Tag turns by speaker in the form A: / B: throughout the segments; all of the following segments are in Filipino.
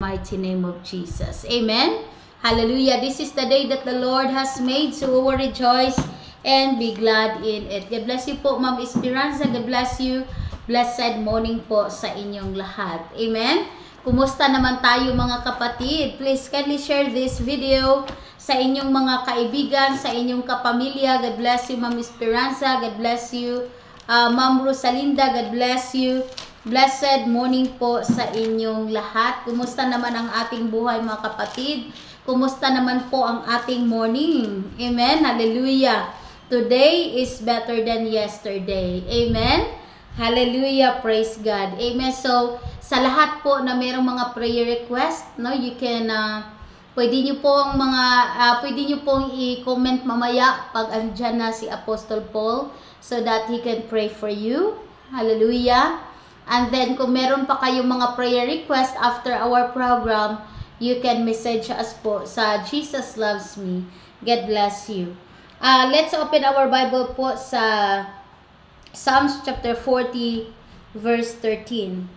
A: mighty name of Jesus. Amen. Hallelujah. This is the day that the Lord has made, so we will rejoice and be glad in it. God bless you po, Ma'am Esperanza. God bless you. Blessed morning po sa inyong lahat. Amen. Kumusta naman tayo mga kapatid? Please kindly share this video sa inyong mga kaibigan, sa inyong kapamilya. God bless you, Ma'am Esperanza. God bless you, Ma'am Rosalinda. God bless you. Blessed morning po sa inyong lahat. Kumusta naman ang ating buhay mga kapatid? Kumusta naman po ang ating morning? Amen. Hallelujah. Today is better than yesterday. Amen. Hallelujah. Praise God. Amen. So, sa lahat po na mayroong mga prayer request, no, you can pwede niyo pong i-comment mamaya pag andyan na si Apostle Paul so that he can pray for you. Hallelujah. And then, kung meron pa kayong mga prayer request after our program, you can message us po sa Jesus Loves Me. God bless you. Let's open our Bible po sa Psalms chapter 40, verse 13.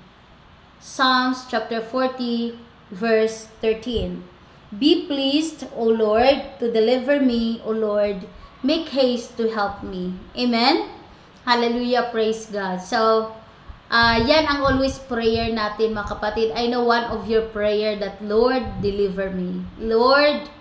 A: Psalms chapter 40, verse 13. Be pleased, O Lord, to deliver me, O Lord. Make haste to help me. Amen? Hallelujah, praise God. So, yan ang always prayer natin mga kapatid. I know one of your prayer that, Lord, deliver me. Lord,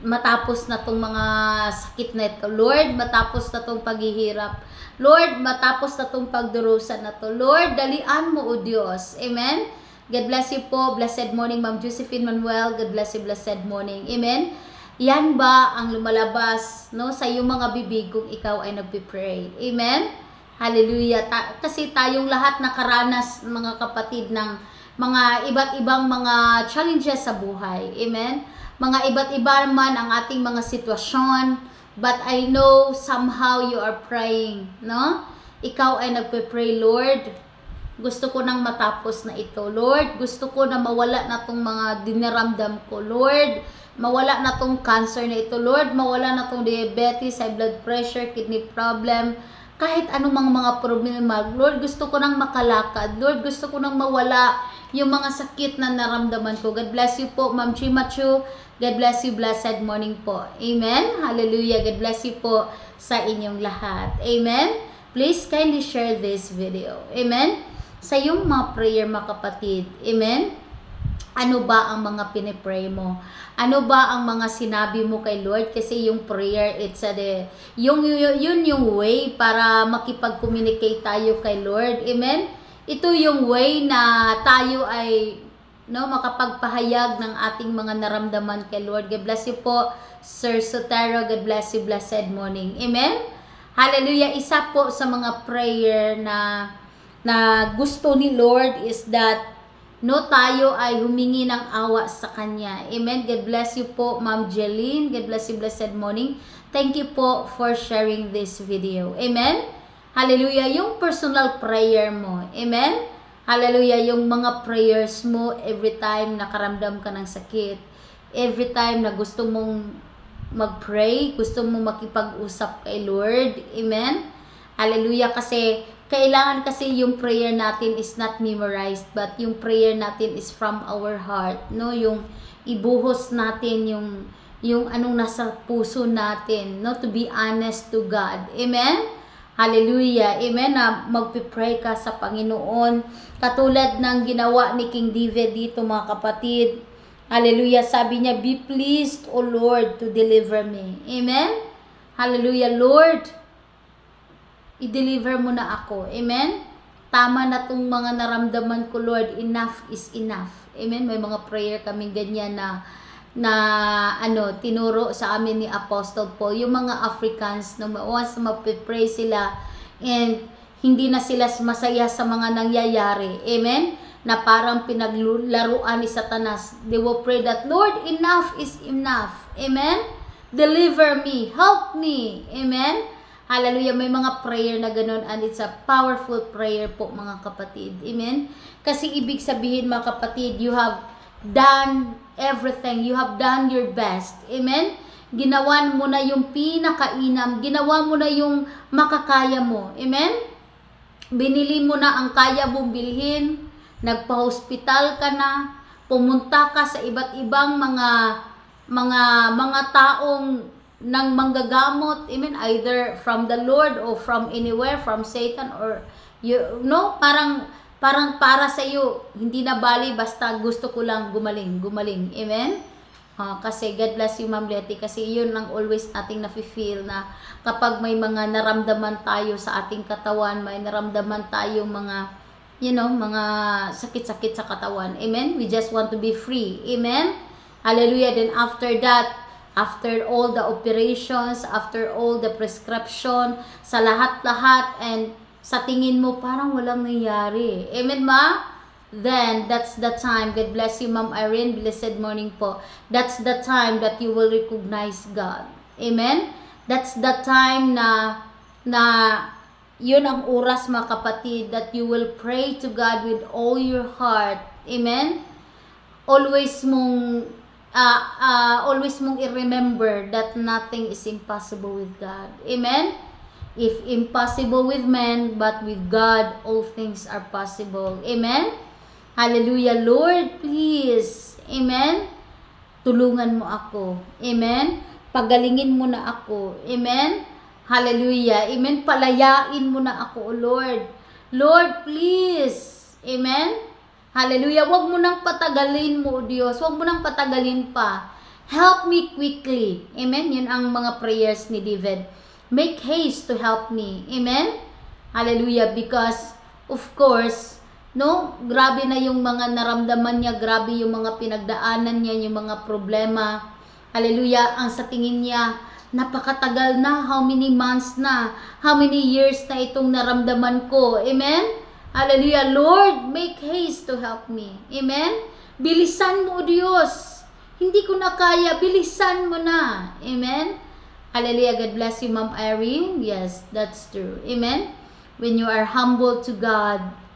A: matapos na tong mga sakit na ito. Lord, matapos na tong paghihirap. Lord, matapos na tong pagdurusa na to. Lord, dalian mo, O Diyos. Amen? God bless you po. Blessed morning, Ma'am Josephine Manuel. God bless you. Blessed morning. Amen? Yan ba ang lumalabas, no, sa iyong mga bibig kung ikaw ay nagpipray? Amen? Hallelujah. Kasi tayong lahat nakaranas, mga kapatid, ng mga iba't ibang mga challenges sa buhay. Amen? Mga iba't iba man ang ating mga sitwasyon. But I know somehow you are praying. No? Ikaw ay nagpe-pray, Lord, gusto ko nang matapos na ito. Lord, gusto ko na mawala na tong mga diniramdam ko. Lord, mawala na tong cancer na ito. Lord, mawala na tong diabetes, high blood pressure, kidney problem, kahit anumang mga problema. Lord, gusto ko nang makalakad. Lord, gusto ko nang mawala yung mga sakit na naramdaman ko. God bless you po, Ma'am Chimachu. God bless you. Blessed morning po. Amen. Hallelujah. God bless you po sa inyong lahat. Amen. Please kindly share this video. Amen. Sa iyong mga prayer mga kapatid. Amen. Ano ba ang mga pinipray mo? Ano ba ang mga sinabi mo kay Lord? Kasi yung prayer, it's yun yung way para makipag-communicate tayo kay Lord. Amen? Ito yung way na tayo ay makapagpahayag ng ating mga naramdaman kay Lord. God bless you po, Sir Sotero. God bless you. Blessed morning. Amen? Hallelujah. Isa po sa mga prayer na gusto ni Lord is that tayo ay humingi ng awa sa Kanya. Amen. God bless you po, Ma'am Jeline. God bless you. Blessed morning. Thank you po for sharing this video. Amen. Hallelujah. Yung personal prayer mo. Amen. Hallelujah. Yung mga prayers mo every time nakaramdam ka ng sakit. Every time na gusto mong mag-pray, gusto mong makipag-usap kay Lord. Amen. Hallelujah. Kailangan kasi yung prayer natin is not memorized, but yung prayer natin is from our heart, no? Yung ibuhos natin yung anong nasa puso natin, no? To be honest to God. Amen? Hallelujah. Amen. Na magpipray ka sa Panginoon. Katulad ng ginawa ni King David dito mga kapatid. Hallelujah. Sabi niya, be pleased, O Lord, to deliver me. Amen? Hallelujah. Lord, i-deliver mo na ako. Amen? Tama na tong mga naramdaman ko, Lord. Enough is enough. Amen? May mga prayer kaming ganyan na tinuro sa amin ni Apostle Paul. Yung mga Africans, once mapipray sila and hindi na sila masaya sa mga nangyayari. Amen? Na parang pinaglaruan ni Satanas. They will pray that, Lord, enough is enough. Amen? Deliver me. Help me. Amen? Hallelujah, may mga prayer na ganun and it's a powerful prayer po mga kapatid. Amen? Kasi ibig sabihin mga kapatid, you have done everything. You have done your best. Amen? Ginawa mo na yung pinakainam. Ginawa mo na yung makakaya mo. Amen? Binili mo na ang kaya mong bilhin. Nagpa-hospital ka na. pumunta ka sa iba't ibang mga taong ng manggagamot, amen, either from the Lord or from anywhere, from Satan, or parang para sa iyo, hindi na bali, basta gusto ko lang gumaling, amen. Kasi God bless you, Ma'am Letty, kasi yun ang always nating nafe-feel na kapag may mga naramdaman tayo sa ating katawan, may naramdaman tayong mga mga sakit-sakit sa katawan, amen, we just want to be free, amen, hallelujah. Then after that, after all the operations, after all the prescription, sa lahat-lahat, and sa tingin mo parang walang nangyari, amen ma? Then that's the time, God bless you, Ma'am Irene, blessed morning po, that's the time that you will recognize God, amen. That's the time na yun ang oras, mga kapatid, that you will pray to God with all your heart, amen. Always mong i-remember that nothing is impossible with God, amen. If impossible with men, but with God all things are possible, amen. Hallelujah. Lord, please, amen, tulungan mo ako, amen, pagalingin mo na ako, amen, hallelujah, amen, palayain mo na ako, Lord, please, amen, hallelujah. Huwag mo nang patagalin mo, Diyos, huwag mo nang patagalin pa, help me quickly, amen. Yun ang mga prayers ni David, make haste to help me, amen, hallelujah. Because of course, grabe na yung mga naramdaman niya, grabe yung mga pinagdaanan niya, yung mga problema, hallelujah. Ang sa tingin niya, napakatagal na, how many months na, how many years na itong naramdaman ko, amen, hallelujah. Lord, make haste to help me, amen. Bilisan mo, Diyos, hindi ko na kaya, bilisan mo na, amen, hallelujah. God bless you, Ma'am Irene. Yes, that's true, amen. When you are humble to God,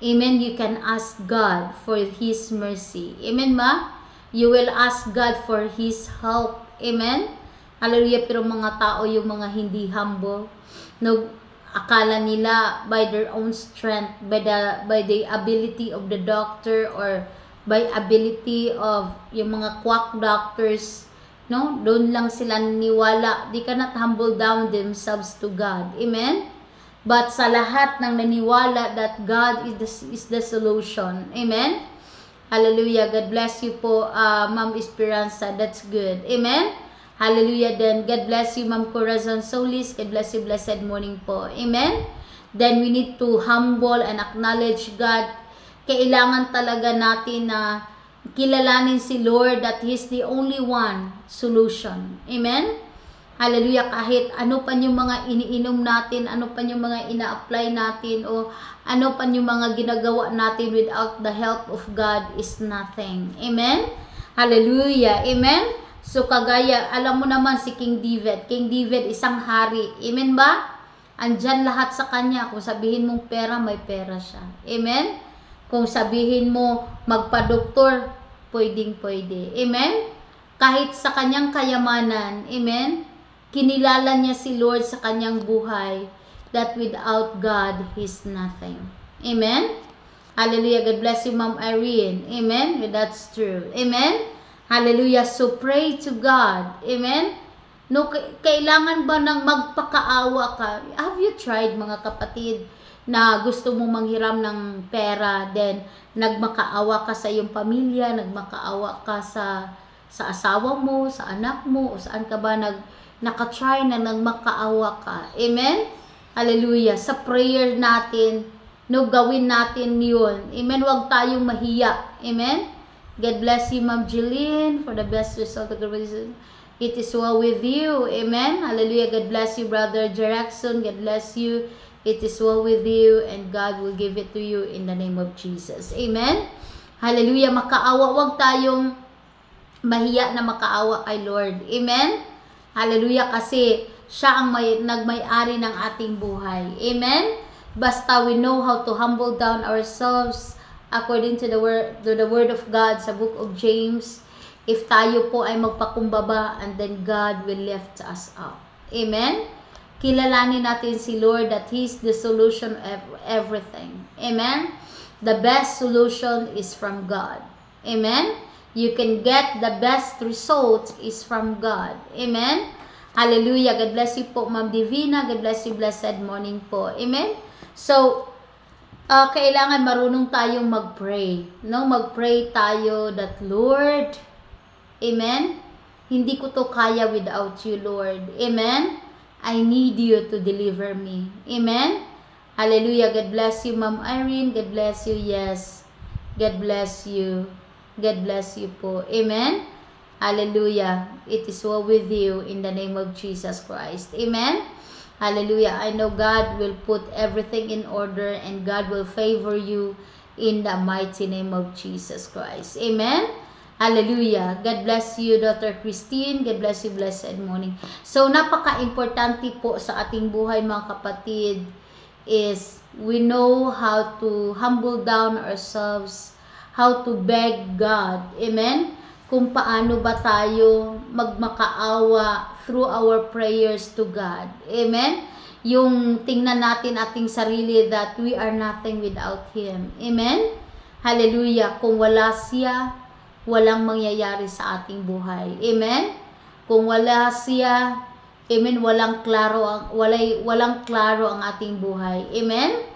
A: amen, you can ask God for His mercy, amen ma. You will ask God for His help, amen, hallelujah. Pero mga tao, yung mga hindi humble, akala nila by their own strength, by the ability of the doctor, or by ability of yung mga quack doctors, doon lang sila niniwala. They cannot humble down themselves to God, amen. But sa lahat ng naniwala that God is the solution, amen, hallelujah. God bless you po, Ma'am Esperanza, that's good, amen, hallelujah. Then God bless you, Ma'am Corazon Solis, God bless you, blessed morning po, amen. Then we need to humble and acknowledge God. Kailangan talaga natin na kilalanin si Lord that He's the only one solution, amen, hallelujah. Kahit ano pa yung mga iniinom natin, ano pa yung mga ina-apply natin, o ano pa yung mga ginagawa natin, without the help of God is nothing, amen, hallelujah, amen. So kagaya, alam mo naman si King David, isang hari, amen ba? Andyan lahat sa kanya. Kung sabihin mong pera, may pera siya, amen. Kung sabihin mo magpa-doktor, pwedeng-pwede, amen. Kahit sa kanyang kayamanan, amen, kinilala niya si Lord sa kanyang buhay, that without God, He's nothing, amen, hallelujah. God bless you, Ma'am Irene, amen, that's true, amen, hallelujah. So pray to God, amen. Kailangan ba ng magpakaawa ka? Have you tried, mga kapatid, na gusto mong manghiram ng pera, then nagmakaawa ka sa iyong pamilya, nagmakaawa ka sa asawa mo, sa anak mo, o saan ka ba nakatry na nagmakaawa ka, amen, hallelujah. Sa prayer natin, gawin natin yun, amen. Huwag tayong mahiya, amen. God bless you, Ma'am Jeline, for the best result of the reason. It is well with you, amen, hallelujah. God bless you, Brother Jeraxon, God bless you. It is well with you, and God will give it to you in the name of Jesus, amen, hallelujah. Makaawa, huwag tayong mahiya na makaawa kay Lord, amen, hallelujah. Kasi siya ang nagmay-ari ng ating buhay, amen. Basta we know how to humble down ourselves according to the word of God sa book of James. If tayo po ay magpakumbaba, and then God will lift us up, amen. Kilalanin natin si Lord that He's the solution of everything, amen. The best solution is from God, Amen? You can get the best results is from God. Amen? Hallelujah. God bless you po, Ma'am Divina. God bless you. Blessed morning po. Amen? So, kailangan marunong tayong mag-pray. No? Mag-pray tayo that, Lord, amen? Hindi ko to kaya without you, Lord. Amen? I need you to deliver me. Amen? Hallelujah. God bless you, Ma'am Irene. God bless you. Yes. God bless you. God bless you po. Amen? Hallelujah. It is well with you in the name of Jesus Christ. Amen? Hallelujah. I know God will put everything in order and God will favor you in the mighty name of Jesus Christ. Amen? Hallelujah. God bless you, Dr. Christine. God bless you. Blessed morning. So, napaka-importante po sa ating buhay, mga kapatid, is we know how to humble down ourselves, how to beg God. Amen? Kung paano ba tayo magmakaawa through our prayers to God. Amen? Yung tingnan natin ating sarili that we are nothing without Him. Amen? Hallelujah. Kung wala siya, walang mangyayari sa ating buhay. Amen? Kung wala siya, amen, walang klaro ang ating buhay. Amen?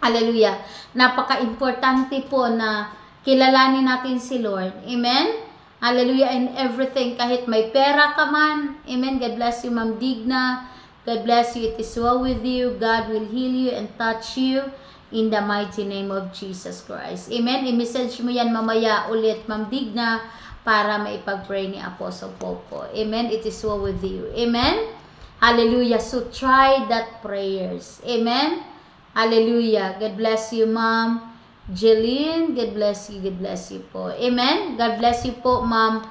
A: Hallelujah. Napaka-importante po na kilalanin natin si Lord. Amen? Hallelujah. In everything, kahit may pera ka man. Amen? God bless you, Ma'am Digna. God bless you. It is well with you. God will heal you and touch you in the mighty name of Jesus Christ. Amen? I-message mo yan mamaya ulit, Ma'am Digna, para maipag-pray ni Apostle Popo. Amen? It is well with you. Amen? Hallelujah. So, try that prayers. Amen? Hallelujah. God bless you, Ma'am Jeline. God bless you. God bless you po. Amen? God bless you po, Ma'am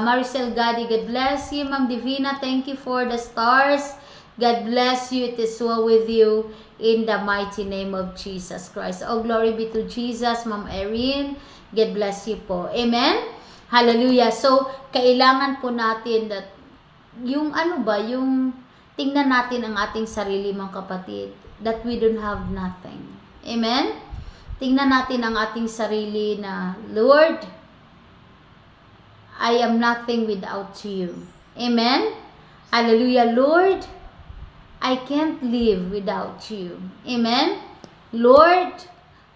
A: Maricel Gadi. God bless you, Ma'am Divina. Thank you for the stars. God bless you. It is well with you in the mighty name of Jesus Christ. Oh, glory be to Jesus, Ma'am Erin. God bless you po. Amen? Hallelujah. So, kailangan po natin that yung yung tingnan natin ang ating sarili, mga kapatid, that we don't have nothing. Amen? Tingnan natin ang ating sarili na, Lord, I am nothing without you. Amen? Hallelujah. Lord, I can't live without you. Amen? Lord,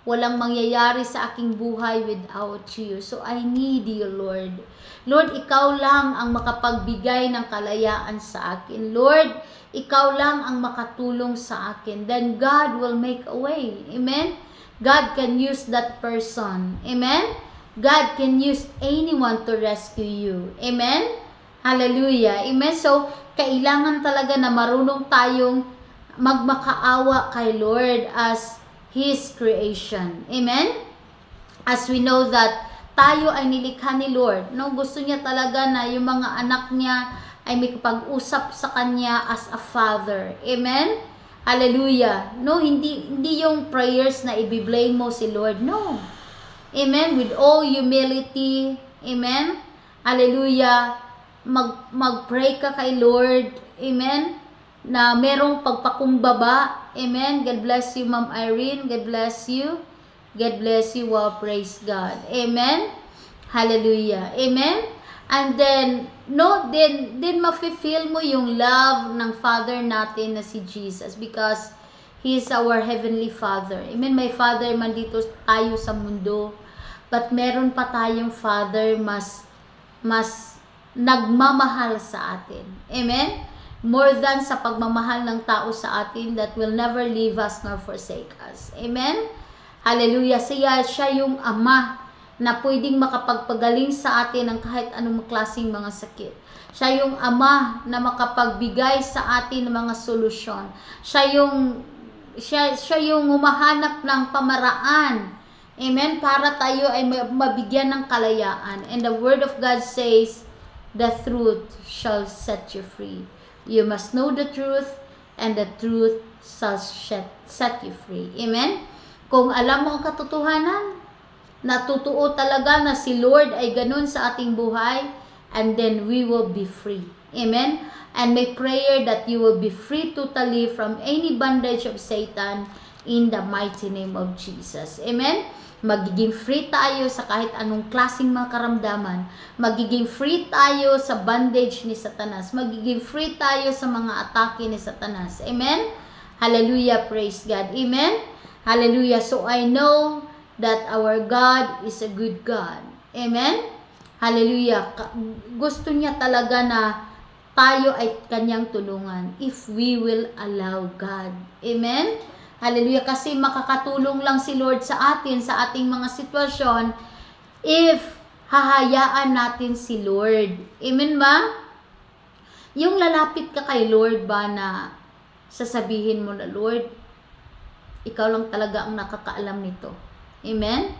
A: walang mangyayari sa aking buhay without you. So, I need you, Lord. Lord, ikaw lang ang makapagbigay ng kalayaan sa akin. Lord, ikaw lang ang makatulong sa akin. Then, God will make a way. Amen? God can use that person. Amen? God can use anyone to rescue you. Amen? Hallelujah. Amen? So, kailangan talaga na marunong tayong magmakaawa kay Lord as His creation. Amen? As we know that tayo ay nilikha ni Lord. No? Gusto niya talaga na yung mga anak niya ay may kapag-usap sa Kanya as a Father. Amen? Hallelujah. No, hindi yung prayers na i-blame mo si Lord. No. Amen? With all humility. Amen? Hallelujah. Mag-pray ka kay Lord. Amen? Na merong pagpakumbaba. Amen? God bless you, Ma'am Irene. God bless you. God bless you. Wow, praise God. Amen? Hallelujah. Amen? And then, no, then mafe-feel mo yung love ng Father natin na si Jesus because He is our Heavenly Father. Amen? May Father man dito tayo sa mundo, but meron pa tayong Father mas nagmamahal sa atin. Amen? More than sa pagmamahal ng tao sa atin that will never leave us nor forsake us. Amen? Hallelujah. Siya yung Ama na pwedeng makapagpagaling sa atin ng kahit anong klaseng mga sakit. Siya yung Ama na makapagbigay sa atin ng mga solusyon. Siya yung humahanap ng pamaraan. Amen? Para tayo ay mabigyan ng kalayaan. And the Word of God says, the truth shall set you free. You must know the truth, and the truth shall set you free. Amen? Kung alam mo ang katotohanan, natutuo talaga na si Lord ay ganun sa ating buhay, and then we will be free. Amen? And may prayer that you will be free totally from any bondage of Satan in the mighty name of Jesus. Amen? Magiging free tayo sa kahit anong klaseng mga karamdaman. Magiging free tayo sa bondage ni Satanas. Magiging free tayo sa mga atake ni Satanas. Amen? Hallelujah, praise God. Amen? Hallelujah. So I know that our God is a good God. Amen? Hallelujah. Gusto niya talaga na tayo ay kanyang tulungan if we will allow God. Amen? Hallelujah. Kasi makakatulong lang si Lord sa atin, sa ating mga sitwasyon, if hahayaan natin si Lord. Amen ba? Yung lalapit ka kay Lord ba na sasabihin mo na, Lord, ikaw lang talaga ang nakakaalam nito. Amen?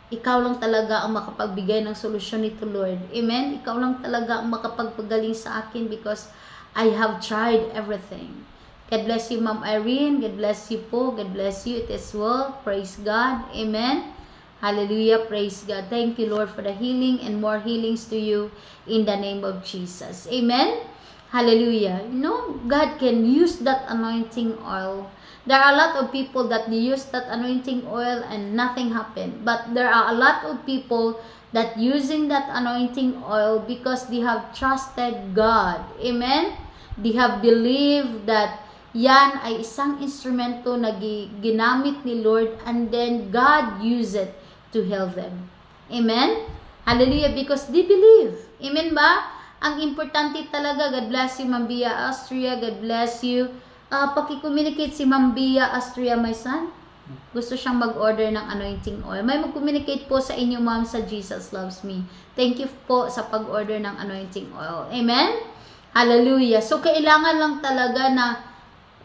A: Ikaw lang talaga ang makapagbigay ng solusyon nito, Lord. Amen? Ikaw lang talaga ang makapagpagaling sa akin because I have tried everything. God bless you, Ma'am Irene. God bless you po. God bless you. It is well. Praise God. Amen. Hallelujah. Praise God. Thank you, Lord, for the healing and more healings to you in the name of Jesus. Amen. Hallelujah. You know, God can use that anointing oil. There are a lot of people that they use that anointing oil and nothing happened. But there are a lot of people that using that anointing oil because they have trusted God. Amen. They have believed that yan ay isang instrumento na ginamit ni Lord and then God used it to help them. Amen? Hallelujah, because they believe. Amen ba? Ang importante talaga, God bless you, Ma'am Bia Austria, God bless you. Paki-communicate si Ma'am Bia Austria, my son. Gusto siyang mag-order ng anointing oil. May mag-communicate po sa inyo, Ma'am, sa Jesus Loves Me. Thank you po sa pag-order ng anointing oil. Amen? Hallelujah. So, kailangan lang talaga na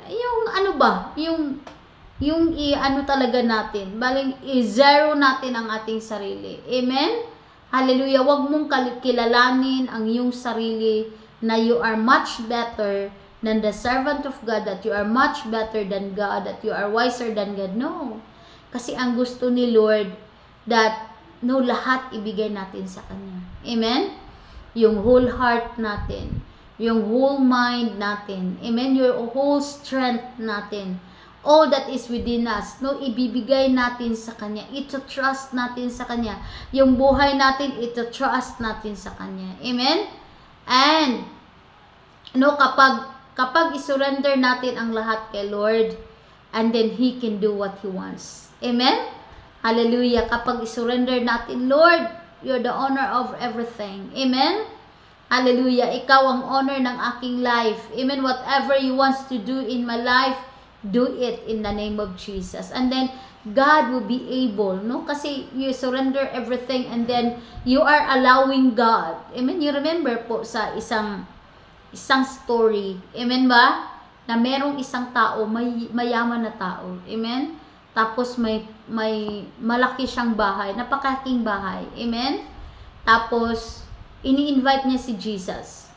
A: yung ano ba, yung i-ano talaga natin, baling i-zero natin ang ating sarili. Amen? Hallelujah. Huwag mong kilalanin ang iyong sarili na you are much better than the servant of God, that you are much better than God, that you are wiser than God. No. Kasi ang gusto ni Lord that no, lahat ibigay natin sa Kanya. Amen? Yung whole heart natin, yung whole mind natin, amen, your whole strength natin, all that is within us, no, ibibigay natin sa Kanya, ito trust natin sa Kanya, yung buhay natin, ito trust natin sa Kanya, amen, and, no, kapag isurrender natin ang lahat kay Lord, and then He can do what He wants, amen, hallelujah, kapag isurrender natin, Lord, you're the owner of everything, amen, hallelujah, ikaw ang owner ng aking life. Amen. Whatever you want to do in my life, do it in the name of Jesus. And then, God will be able, no? Kasi you surrender everything and then you are allowing God. Amen. You remember po sa isang story. Amen ba? Na merong isang tao, mayaman na tao. Amen. Tapos may malaki siyang bahay, napakaking bahay. Amen. Tapos, ini-invite niya si Jesus.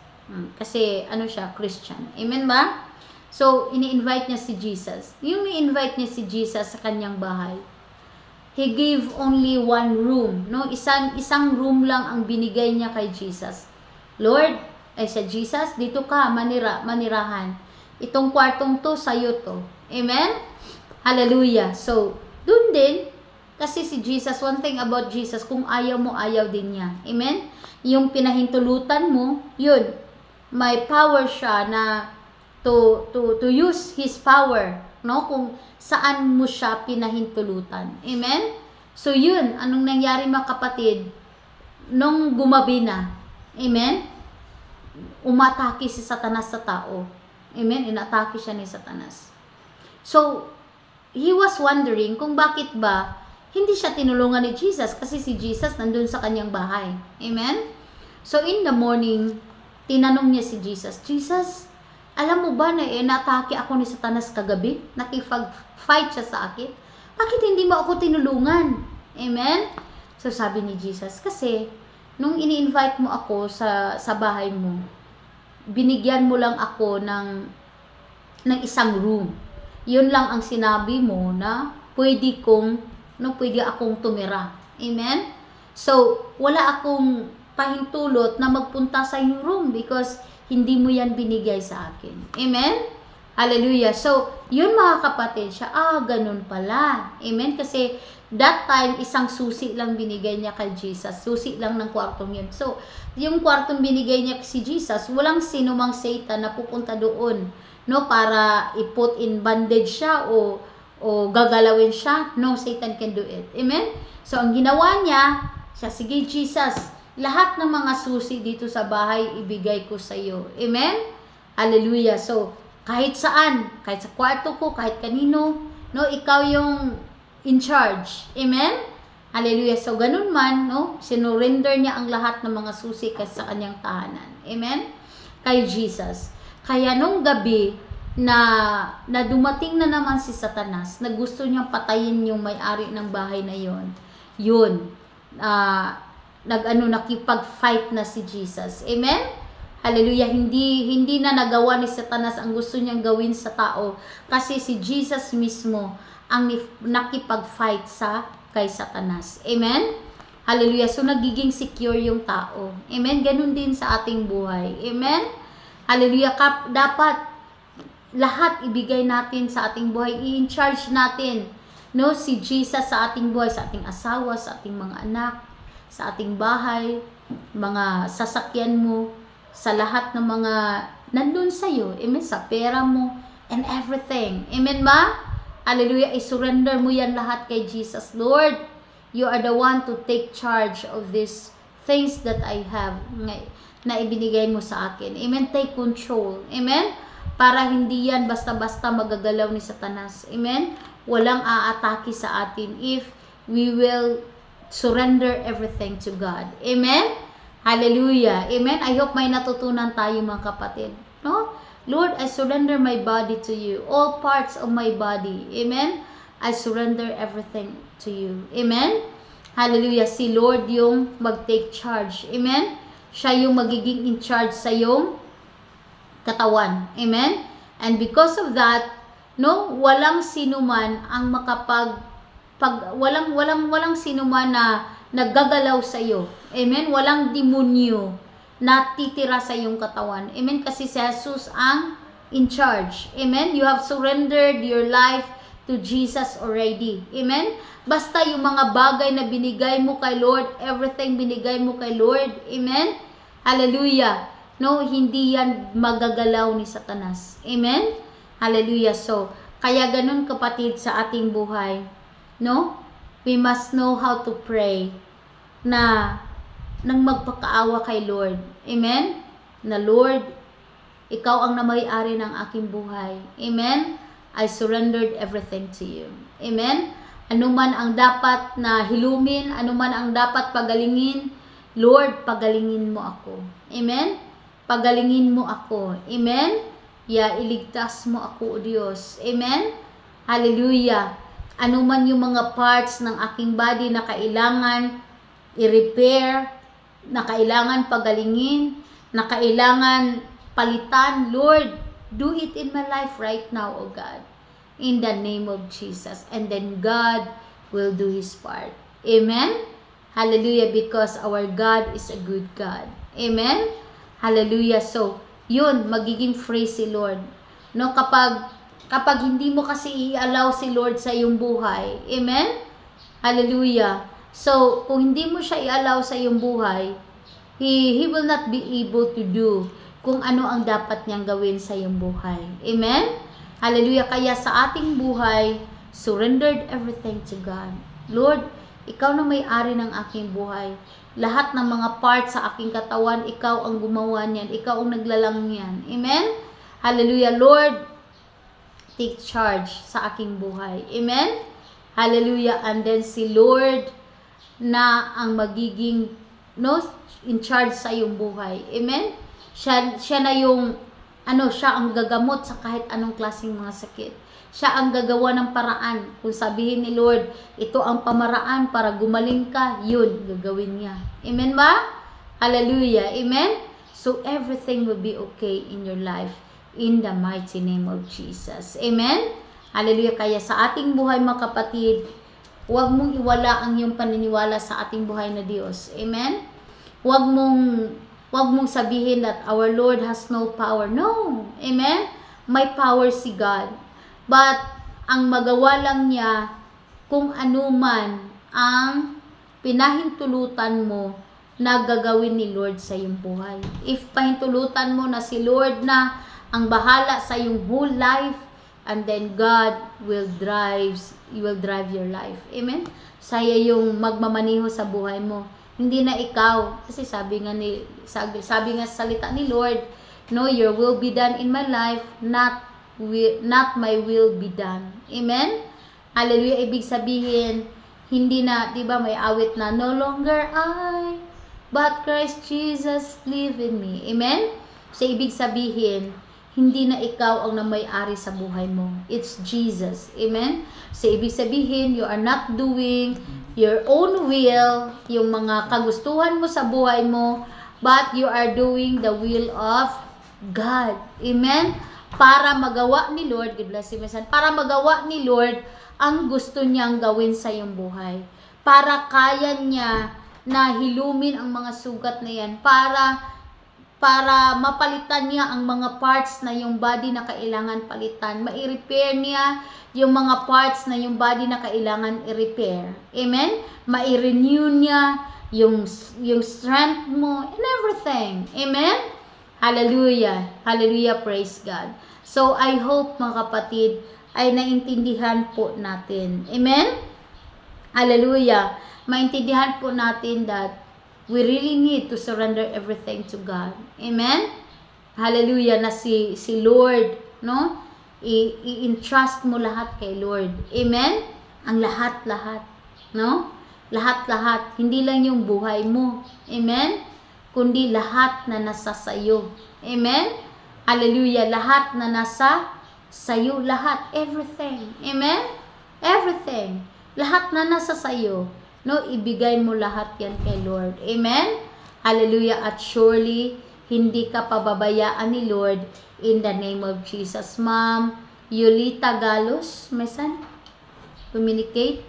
A: Kasi, ano siya, Christian. Amen ba? So, ini-invite niya si Jesus. Yung i-invite niya si Jesus sa kanyang bahay, He gave only one room. No? Isang room lang ang binigay niya kay Jesus. Lord, ay sa Jesus, dito ka, manirahan. Itong kwartong to, sa'yo to. Amen? Hallelujah. So, dun din, kasi si Jesus, one thing about Jesus, kung ayaw mo, ayaw din niya. Amen? Yung pinahintulutan mo, yun, may power siya na to use His power, no? Kung saan mo siya pinahintulutan. Amen? So yun, anong nangyari mga kapatid? Nung gumabi na, amen? Umatake si Satanas sa tao. Amen? Inatake siya ni Satanas. So, he was wondering kung bakit ba hindi siya tinulungan ni Jesus kasi si Jesus nandun sa kanyang bahay. Amen? So, in the morning, tinanong niya si Jesus, Jesus, alam mo ba na natake ako ni Satanas kagabi? Nakipag-fight siya sa akin? Bakit hindi mo ako tinulungan? Amen? So, sabi ni Jesus, kasi, nung ini-invite mo ako sa bahay mo, binigyan mo lang ako ng isang room. Yun lang ang sinabi mo na pwede akong tumira. Amen? So, wala akong pahintulot na magpunta sa iyong room because hindi mo yan binigay sa akin. Amen? Hallelujah. So, yun mga kapatid, siya, ganun pala. Amen? Kasi, that time, isang susi lang binigay niya kay Jesus. Susi lang ng kwartong yun. So, yung kwartong binigay niya si Jesus, walang sinumang Satan na pupunta doon, no, para i-put in bandage siya o gagalawin siya. No, Satan can do it. Amen? So, ang ginawa niya, siya, sige Jesus, lahat ng mga susi dito sa bahay, ibigay ko sa iyo. Amen? Hallelujah. So, kahit saan, kahit sa kwarto ko, kahit kanino, no, ikaw yung in charge. Amen? Hallelujah. So, ganun man, no, sinurrender niya ang lahat ng mga susi sa kanyang tahanan. Amen? Kay Jesus. Kaya nung gabi, na dumating na naman si Satanas, na gusto niyang patayin yung may-ari ng bahay na yun, nakipag-fight na si Jesus. Amen? Hallelujah, hindi na nagawa ni Satanas ang gusto niyang gawin sa tao kasi si Jesus mismo ang nakipag-fight kay Satanas. Amen? Hallelujah, so nagiging secure yung tao. Amen? Ganun din sa ating buhay. Amen? Hallelujah, dapat lahat ibigay natin sa ating buhay, i-in-charge natin, no, si Jesus sa ating buhay, sa ating asawa, sa ating mga anak, sa ating bahay, mga sasakyan mo, sa lahat ng mga nandun sa'yo. Amen? Sa pera mo and everything. Amen ba? Hallelujah. I-surrender mo yan lahat kay Jesus. Lord, you are the one to take charge of these things that I have na ibinigay mo sa akin. Amen? Take control. Amen? Para hindi yan basta-basta magagalaw ni Satanas. Amen? Walang aatake sa atin if we will surrender everything to God. Amen? Hallelujah. Amen? I hope may natutunan tayo mga kapatid. No? Lord, I surrender my body to you. All parts of my body. Amen? I surrender everything to you. Amen? Hallelujah. Si Lord yung mag-take charge. Amen? Siya yung magiging in charge sa yung katawan. Amen? And because of that, no, walang sinuman ang walang sinuman na naggagalaw sa iyo. Amen? Walang demonyo na titira sa iyong katawan. Amen? Kasi si Jesus ang in charge. Amen? You have surrendered your life to Jesus already. Amen? Basta yung mga bagay na binigay mo kay Lord, everything binigay mo kay Lord. Amen? Hallelujah. No, hindi yan magagalaw ni Satanas. Amen? Hallelujah. So, kaya ganun kapatid sa ating buhay. No? We must know how to pray na nang magpakaawa kay Lord. Amen? Na Lord, ikaw ang namay-ari ng aking buhay. Amen? I surrendered everything to you. Amen? Ano man ang dapat na hilumin, ano man ang dapat pagalingin, Lord, pagalingin mo ako. Amen? Pagalingin mo ako. Amen? Iligtas mo ako, O Diyos. Amen? Hallelujah. Ano man yung mga parts ng aking body na kailangan i-repair, na kailangan pagalingin, na kailangan palitan, Lord, do it in my life right now, O God. In the name of Jesus. And then God will do His part. Amen? Hallelujah, because our God is a good God. Amen? Hallelujah. So, yun, magiging free si Lord. No, kapag hindi mo kasi i-allow si Lord sa iyong buhay. Amen? Hallelujah. So, kung hindi mo siya i-allow sa iyong buhay, He will not be able to do kung ano ang dapat niyang gawin sa iyong buhay. Amen? Hallelujah. Kaya sa ating buhay, surrendered everything to God. Lord, ikaw na may-ari ng aking buhay. Lahat ng mga parts sa aking katawan, ikaw ang gumawa niyan. Ikaw ang naglalang niyan. Amen? Hallelujah. Lord, take charge sa aking buhay. Amen? Hallelujah. And then si Lord na ang magiging in charge sa iyong buhay. Amen? Siya na yung siya ang gagamot sa kahit anong klaseng mga sakit. Siya ang gagawa ng paraan. Kung sabihin ni Lord, ito ang pamaraan para gumaling ka, yun, gagawin niya. Amen ba? Hallelujah. Amen? So, everything will be okay in your life in the mighty name of Jesus. Amen? Hallelujah. Kaya sa ating buhay, mga kapatid, huwag mong iwala ang iyong paniniwala sa ating buhay na Diyos. Amen? Huwag mong sabihin that our Lord has no power. No. Amen? may power si God. But, ang magawa lang niya, kung ano man ang pinahintulutan mo na gagawin ni Lord sa iyong buhay. If pahintulutan mo na si Lord na ang bahala sa iyong whole life, and then God will drive your life. Amen? Saya yung magmamaniho sa buhay mo. Hindi na ikaw. Kasi sabi nga sa salita ni Lord, no, your will be done in my life, not my will be done. Amen? Hallelujah. Ibig sabihin, hindi na, di ba may awit na, no longer I, but Christ Jesus live in me. Amen? So, ibig sabihin, hindi na ikaw ang namay-ari sa buhay mo. It's Jesus. Amen? So, ibig sabihin, you are not doing your own will, yung mga kagustuhan mo sa buhay mo, but you are doing the will of God. Amen? Para magawa ni Lord, God bless you, para magawa ni Lord ang gusto niyang gawin sa iyong buhay. Para kaya niya na hilumin ang mga sugat na yan. Para mapalitan niya ang mga parts na yung body na kailangan palitan. Ma-repair niya yung mga parts na yung body na kailangan i-repair. Amen? Ma-renew niya yung strength mo and everything. Amen? Hallelujah. Hallelujah. Praise God. So, I hope mga kapatid ay naintindihan po natin. Amen? Hallelujah. Maintindihan po natin that we really need to surrender everything to God. Amen? Hallelujah. Na si Lord, no? I-entrust mo lahat kay Lord. Amen? Ang lahat-lahat. No? Lahat-lahat. Hindi lang yung buhay mo. Amen? Kundi lahat na nasa sayo. Amen? Hallelujah. Lahat na nasa sayo. Lahat. Everything. Amen? Everything. Lahat na nasa sayo. No, ibigay mo lahat yan kay Lord. Amen? Hallelujah. At surely, hindi ka pababayaan ni Lord in the name of Jesus. Ma'am Yulita Galos, my son, communicate.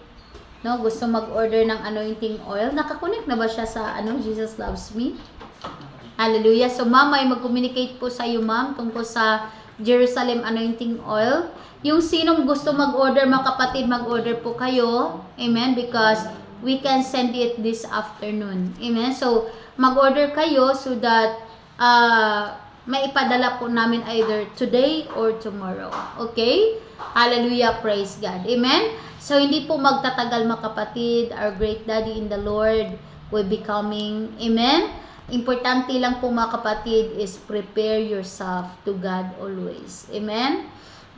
A: No, gusto mag-order ng anointing oil. Nakakonect na ba siya sa Jesus Loves Me? Hallelujah. So, ma'am, may mag-communicate po sa iyo, ma'am, tungkol sa Jerusalem anointing oil. Yung sinong gusto mag-order, mga kapatid, mag-order po kayo. Amen? Because we can send it this afternoon. Amen? So, mag-order kayo so that maipadala po namin either today or tomorrow. Okay? Hallelujah. Praise God. Amen? So, hindi po magtatagal, mga kapatid. Our great daddy in the Lord will be coming. Amen? Importante lang po, mga kapatid, is prepare yourself to God always. Amen?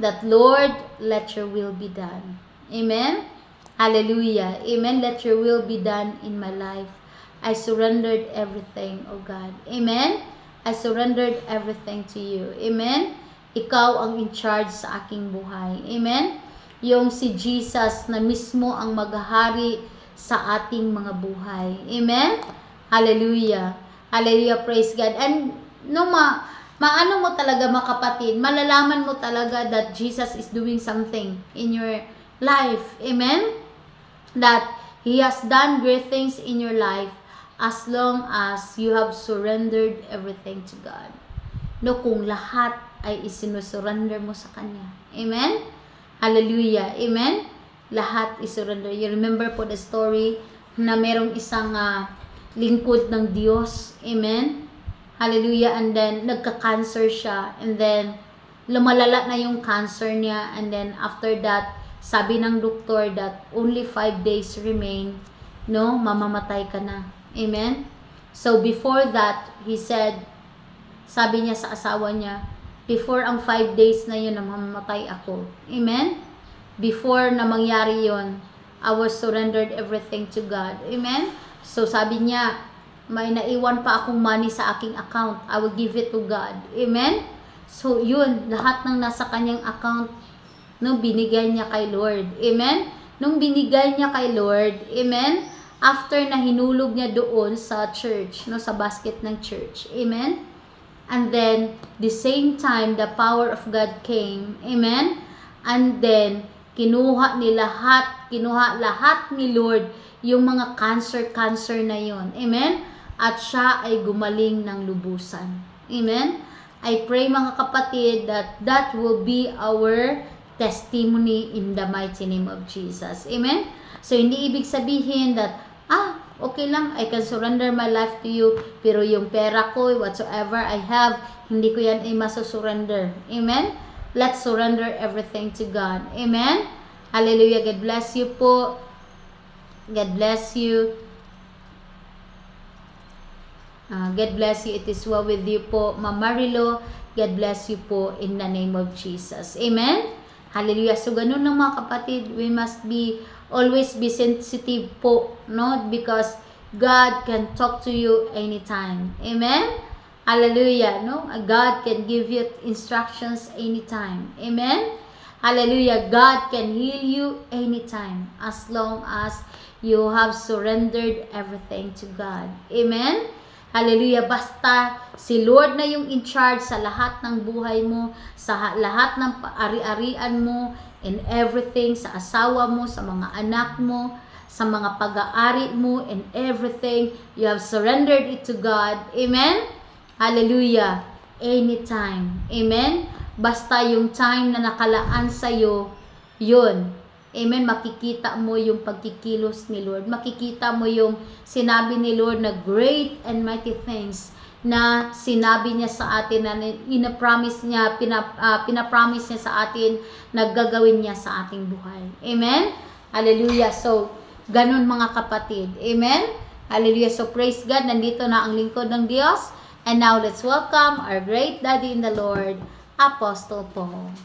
A: That, Lord, let your will be done. Amen? Hallelujah. Amen. Let your will be done in my life. I surrendered everything, oh God. Amen. I surrendered everything to you. Amen. Ikaw ang in charge sa aking buhay. Amen. Yung si Jesus na mismo ang maghahari sa ating mga buhay. Amen. Hallelujah. Hallelujah. Praise God. And no, maano mo talaga, mga kapatid, malalaman mo talaga that Jesus is doing something in your life. Amen. That He has done great things in your life as long as you have surrendered everything to God. No, kung lahat ay isinusurrender mo sa Kanya. Amen? Hallelujah. Amen? Lahat isurrender. You remember po the story na merong isang lingkod ng Diyos. Amen? Hallelujah. And then, nagka-cancer siya. And then, lumalala na yung cancer niya. And then, after that, sabi ng doktor that only 5 days remain, no, mamamatay ka na. Amen? So, before that, he said, sabi niya sa asawa niya, before ang 5 days na yun na mamamatay ako. Amen? Before na mangyari yun, I was surrendered everything to God. Amen? So, sabi niya, may naiwan pa akong money sa aking account. I will give it to God. Amen? So, yun, lahat ng nasa kanyang account, no, binigay niya kay Lord. Amen? Nung binigay niya kay Lord, amen, after na hinulog niya doon sa church, no, sa basket ng church. Amen? And then, the same time, the power of God came. Amen? And then, kinuha lahat ni Lord yung mga cancer na yon. Amen? At siya ay gumaling ng lubusan. Amen? I pray mga kapatid that that will be our testimony in the mighty name of Jesus. Amen? So, hindi ibig sabihin that, okay lang, I can surrender my life to you, pero yung pera ko, whatsoever I have, hindi ko yan masusurrender. Amen? Let's surrender everything to God. Amen? Hallelujah. God bless you po. God bless you. God bless you. It is well with you po, Ma'am Marilo. God bless you po in the name of Jesus. Amen? Hallelujah. So, ganun ng mga kapatid, we must be always be sensitive po, no? Because God can talk to you anytime. Amen? Hallelujah, no? God can give you instructions anytime. Amen? Hallelujah. God can heal you anytime as long as you have surrendered everything to God. Amen? Hallelujah. Basta si Lord na yung in charge sa lahat ng buhay mo, sa lahat ng ari-arian mo, in everything, sa asawa mo, sa mga anak mo, sa mga pag-aari mo, and everything, you have surrendered it to God. Amen? Hallelujah. Anytime. Amen? Basta yung time na nakalaan sa'yo, yun. Amen? Makikita mo yung pagkikilos ni Lord. Makikita mo yung sinabi ni Lord na great and mighty things na sinabi niya sa atin, na pinapromise niya sa atin na gagawin niya sa ating buhay. Amen? Hallelujah. So, ganun mga kapatid. Amen? Hallelujah. So, praise God. Nandito na ang lingkod ng Diyos. And now, let's welcome our great daddy in the Lord, Apostle Paul.